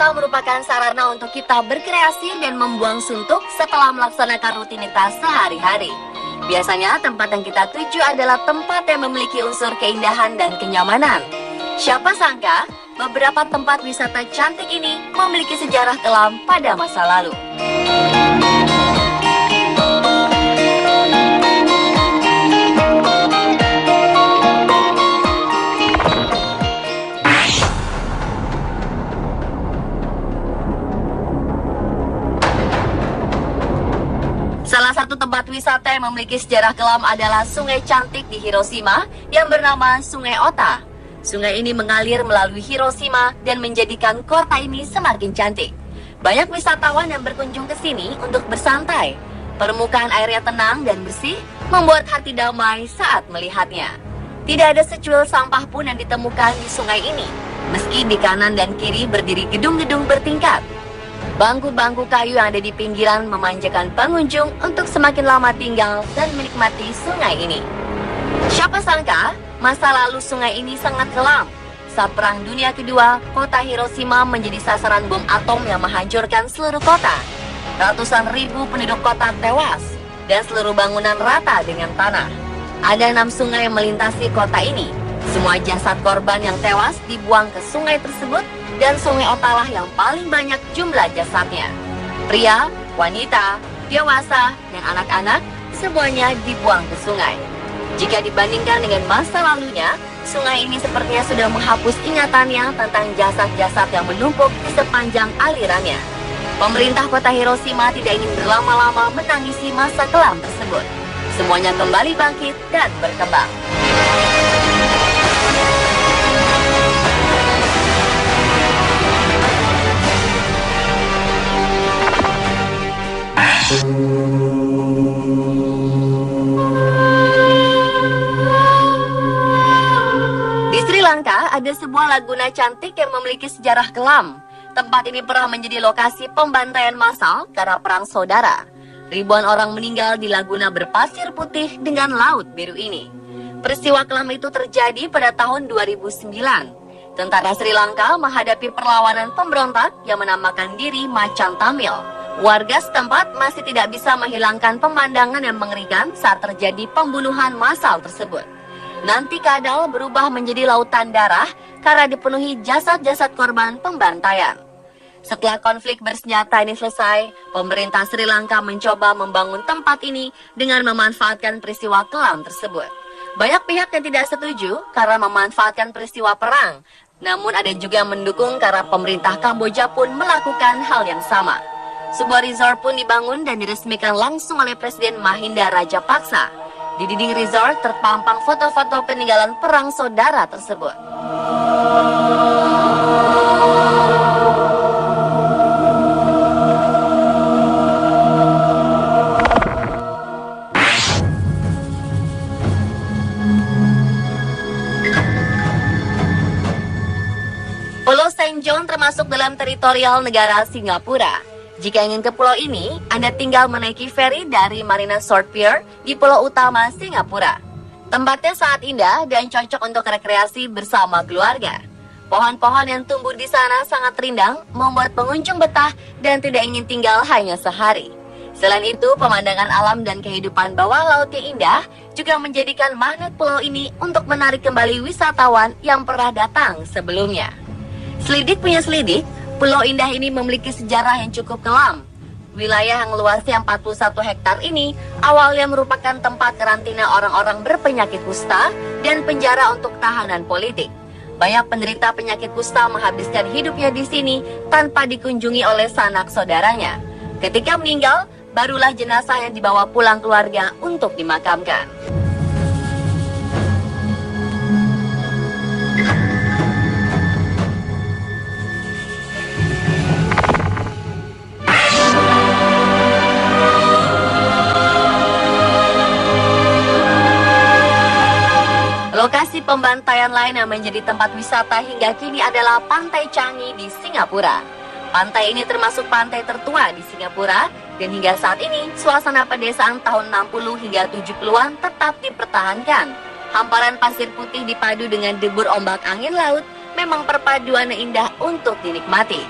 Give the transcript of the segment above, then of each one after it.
wisata merupakan sarana untuk kita berkreasi dan membuang suntuk setelah melaksanakan rutinitas sehari-hari. Biasanya tempat yang kita tuju adalah tempat yang memiliki unsur keindahan dan kenyamanan. Siapa sangka beberapa tempat wisata cantik ini memiliki sejarah kelam pada masa lalu. Salah satu tempat wisata yang memiliki sejarah kelam adalah sungai cantik di Hiroshima yang bernama Sungai Ota. Sungai ini mengalir melalui Hiroshima dan menjadikan kota ini semakin cantik. Banyak wisatawan yang berkunjung ke sini untuk bersantai. Permukaan airnya tenang dan bersih, membuat hati damai saat melihatnya. Tidak ada secuil sampah pun yang ditemukan di sungai ini, meski di kanan dan kiri berdiri gedung-gedung bertingkat. Bangku-bangku kayu yang ada di pinggiran memanjakan pengunjung untuk semakin lama tinggal dan menikmati sungai ini. Siapa sangka, masa lalu sungai ini sangat kelam. Saat Perang Dunia Kedua, kota Hiroshima menjadi sasaran bom atom yang menghancurkan seluruh kota. Ratusan ribu penduduk kota tewas, dan seluruh bangunan rata dengan tanah. Ada 6 sungai yang melintasi kota ini. Semua jasad korban yang tewas dibuang ke sungai tersebut, dan Sungai Otalah yang paling banyak jumlah jasadnya. Pria, wanita, dewasa, dan anak-anak semuanya dibuang ke sungai. Jika dibandingkan dengan masa lalunya, sungai ini sepertinya sudah menghapus ingatannya tentang jasad-jasad yang menumpuk di sepanjang alirannya. Pemerintah kota Hiroshima tidak ingin berlama-lama menangisi masa kelam tersebut. Semuanya kembali bangkit dan berkembang. Di Sri Lanka ada sebuah laguna cantik yang memiliki sejarah kelam. Tempat ini pernah menjadi lokasi pembantaian massal karena perang saudara. Ribuan orang meninggal di laguna berpasir putih dengan laut biru ini. Peristiwa kelam itu terjadi pada tahun 2009. Tentara Sri Lanka menghadapi perlawanan pemberontak yang menamakan diri Macan Tamil. Warga setempat masih tidak bisa menghilangkan pemandangan yang mengerikan saat terjadi pembunuhan massal tersebut. Nanti Kadal berubah menjadi lautan darah karena dipenuhi jasad-jasad korban pembantaian. Setelah konflik bersenjata ini selesai, pemerintah Sri Lanka mencoba membangun tempat ini dengan memanfaatkan peristiwa kelam tersebut. Banyak pihak yang tidak setuju karena memanfaatkan peristiwa perang, namun ada juga yang mendukung karena pemerintah Kamboja pun melakukan hal yang sama. Sebuah resort pun dibangun dan diresmikan langsung oleh Presiden Mahinda Rajapaksa. Di dinding resort terpampang foto-foto peninggalan perang saudara tersebut. Pulau Saint John termasuk dalam teritorial negara Singapura. Jika ingin ke pulau ini, Anda tinggal menaiki feri dari Marina Short Pier di pulau utama Singapura. Tempatnya sangat indah dan cocok untuk rekreasi bersama keluarga. Pohon-pohon yang tumbuh di sana sangat rindang, membuat pengunjung betah dan tidak ingin tinggal hanya sehari. Selain itu, pemandangan alam dan kehidupan bawah laut yang indah juga menjadikan magnet pulau ini untuk menarik kembali wisatawan yang pernah datang sebelumnya. Selidik punya selidik, pulau indah ini memiliki sejarah yang cukup kelam. Wilayah yang luasnya 41 hektar ini awalnya merupakan tempat karantina orang-orang berpenyakit kusta dan penjara untuk tahanan politik. Banyak penderita penyakit kusta menghabiskan hidupnya di sini tanpa dikunjungi oleh sanak saudaranya. Ketika meninggal, barulah jenazah yang dibawa pulang keluarga untuk dimakamkan. Lokasi pembantaian lain yang menjadi tempat wisata hingga kini adalah Pantai Changi di Singapura. Pantai ini termasuk pantai tertua di Singapura dan hingga saat ini suasana pedesaan tahun 60 hingga 70-an tetap dipertahankan. Hamparan pasir putih dipadu dengan debur ombak angin laut memang perpaduan yang indah untuk dinikmati.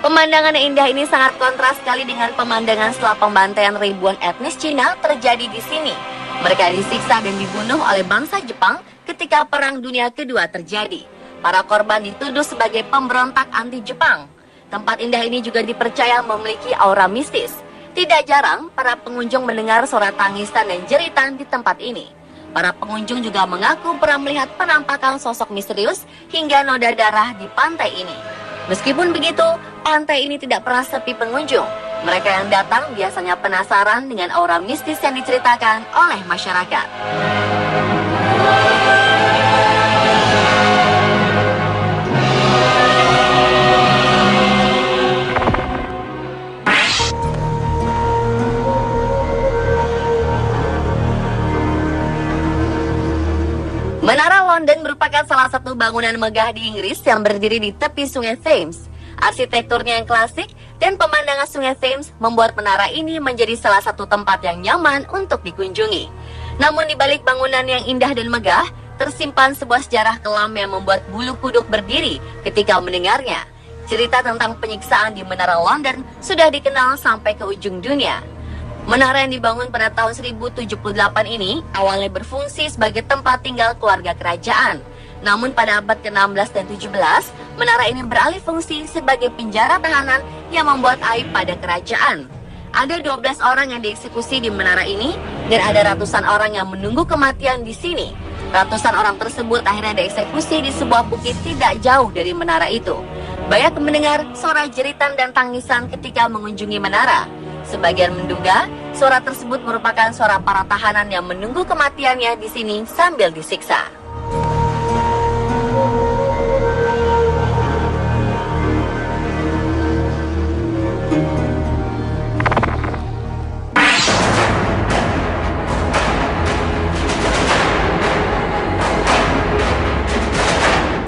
Pemandangan yang indah ini sangat kontras sekali dengan pemandangan setelah pembantaian ribuan etnis Cina terjadi di sini. Mereka disiksa dan dibunuh oleh bangsa Jepang ketika Perang Dunia Kedua terjadi. Para korban dituduh sebagai pemberontak anti-Jepang. Tempat indah ini juga dipercaya memiliki aura mistis. Tidak jarang, para pengunjung mendengar suara tangisan dan jeritan di tempat ini. Para pengunjung juga mengaku pernah melihat penampakan sosok misterius hingga noda darah di pantai ini. Meskipun begitu, pantai ini tidak pernah sepi pengunjung. Mereka yang datang biasanya penasaran dengan aura mistis yang diceritakan oleh masyarakat. Menara London merupakan salah satu bangunan megah di Inggris yang berdiri di tepi sungai Thames. Arsitekturnya yang klasik dan pemandangan sungai Thames membuat menara ini menjadi salah satu tempat yang nyaman untuk dikunjungi. Namun di balik bangunan yang indah dan megah, tersimpan sebuah sejarah kelam yang membuat bulu kuduk berdiri ketika mendengarnya. Cerita tentang penyiksaan di Menara London sudah dikenal sampai ke ujung dunia. Menara yang dibangun pada tahun 1078 ini awalnya berfungsi sebagai tempat tinggal keluarga kerajaan. Namun pada abad ke-16 dan 17, menara ini beralih fungsi sebagai penjara tahanan yang membuat aib pada kerajaan. Ada 12 orang yang dieksekusi di menara ini dan ada ratusan orang yang menunggu kematian di sini. Ratusan orang tersebut akhirnya dieksekusi di sebuah bukit tidak jauh dari menara itu. Banyak mendengar suara jeritan dan tangisan ketika mengunjungi menara. Sebagian menduga suara tersebut merupakan suara para tahanan yang menunggu kematiannya di sini sambil disiksa.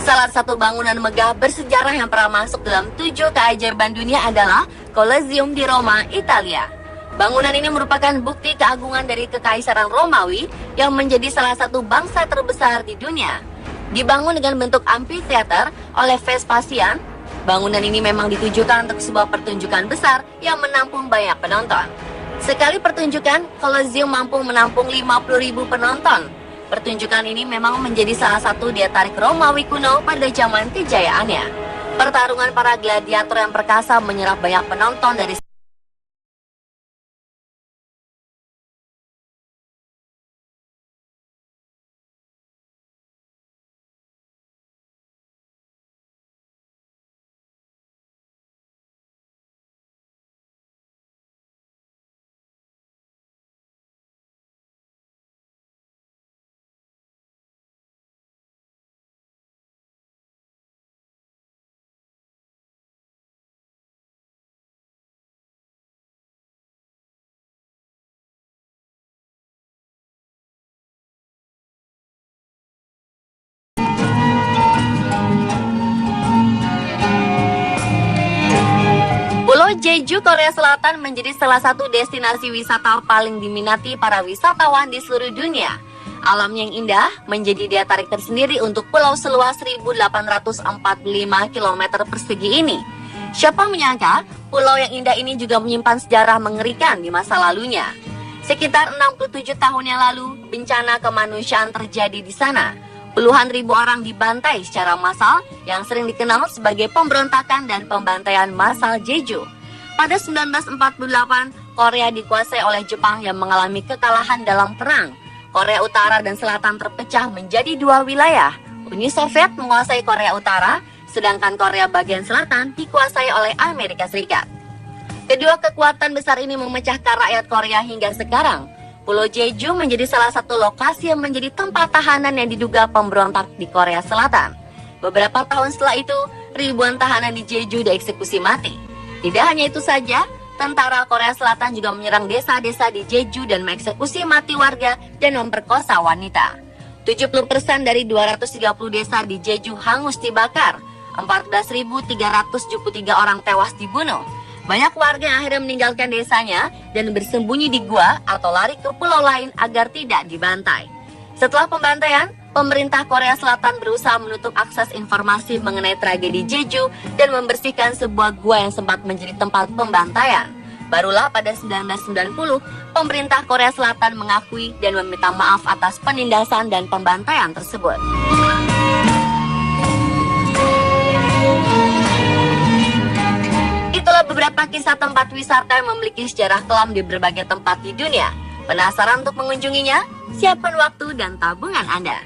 Salah satu bangunan megah bersejarah yang pernah masuk dalam 7 keajaiban dunia adalah Colosseum di Roma, Italia. Bangunan ini merupakan bukti keagungan dari Kekaisaran Romawi yang menjadi salah satu bangsa terbesar di dunia. Dibangun dengan bentuk amphitheater oleh Vespasian, bangunan ini memang ditujukan untuk sebuah pertunjukan besar yang menampung banyak penonton. Sekali pertunjukan, Colosseum mampu menampung 50.000 penonton. Pertunjukan ini memang menjadi salah satu daya tarik Romawi kuno pada zaman kejayaannya. Pertarungan para gladiator yang perkasa menyerap banyak penonton dari Jeju, Korea Selatan menjadi salah satu destinasi wisata paling diminati para wisatawan di seluruh dunia. Alam yang indah menjadi daya tarik tersendiri untuk pulau seluas 1.845 km persegi ini. Siapa menyangka pulau yang indah ini juga menyimpan sejarah mengerikan di masa lalunya. Sekitar 67 tahun yang lalu, bencana kemanusiaan terjadi di sana. Puluhan ribu orang dibantai secara massal yang sering dikenal sebagai pemberontakan dan pembantaian massal Jeju. Pada 1948, Korea dikuasai oleh Jepang yang mengalami kekalahan dalam perang. Korea Utara dan Selatan terpecah menjadi 2 wilayah. Uni Soviet menguasai Korea Utara, sedangkan Korea bagian selatan dikuasai oleh Amerika Serikat. Kedua kekuatan besar ini memecahkan rakyat Korea hingga sekarang. Pulau Jeju menjadi salah satu lokasi yang menjadi tempat tahanan yang diduga pemberontak di Korea Selatan. Beberapa tahun setelah itu, ribuan tahanan di Jeju dieksekusi mati. Tidak hanya itu saja, tentara Korea Selatan juga menyerang desa-desa di Jeju dan mengeksekusi mati warga dan memperkosa wanita. 70% dari 230 desa di Jeju hangus dibakar. 14.373 orang tewas dibunuh. Banyak warga yang akhirnya meninggalkan desanya dan bersembunyi di gua atau lari ke pulau lain agar tidak dibantai. Setelah pembantaian, pemerintah Korea Selatan berusaha menutup akses informasi mengenai tragedi Jeju dan membersihkan sebuah gua yang sempat menjadi tempat pembantaian. Barulah pada 1990, pemerintah Korea Selatan mengakui dan meminta maaf atas penindasan dan pembantaian tersebut. Itulah beberapa kisah tempat wisata yang memiliki sejarah kelam di berbagai tempat di dunia. Penasaran untuk mengunjunginya? Siapkan waktu dan tabungan Anda.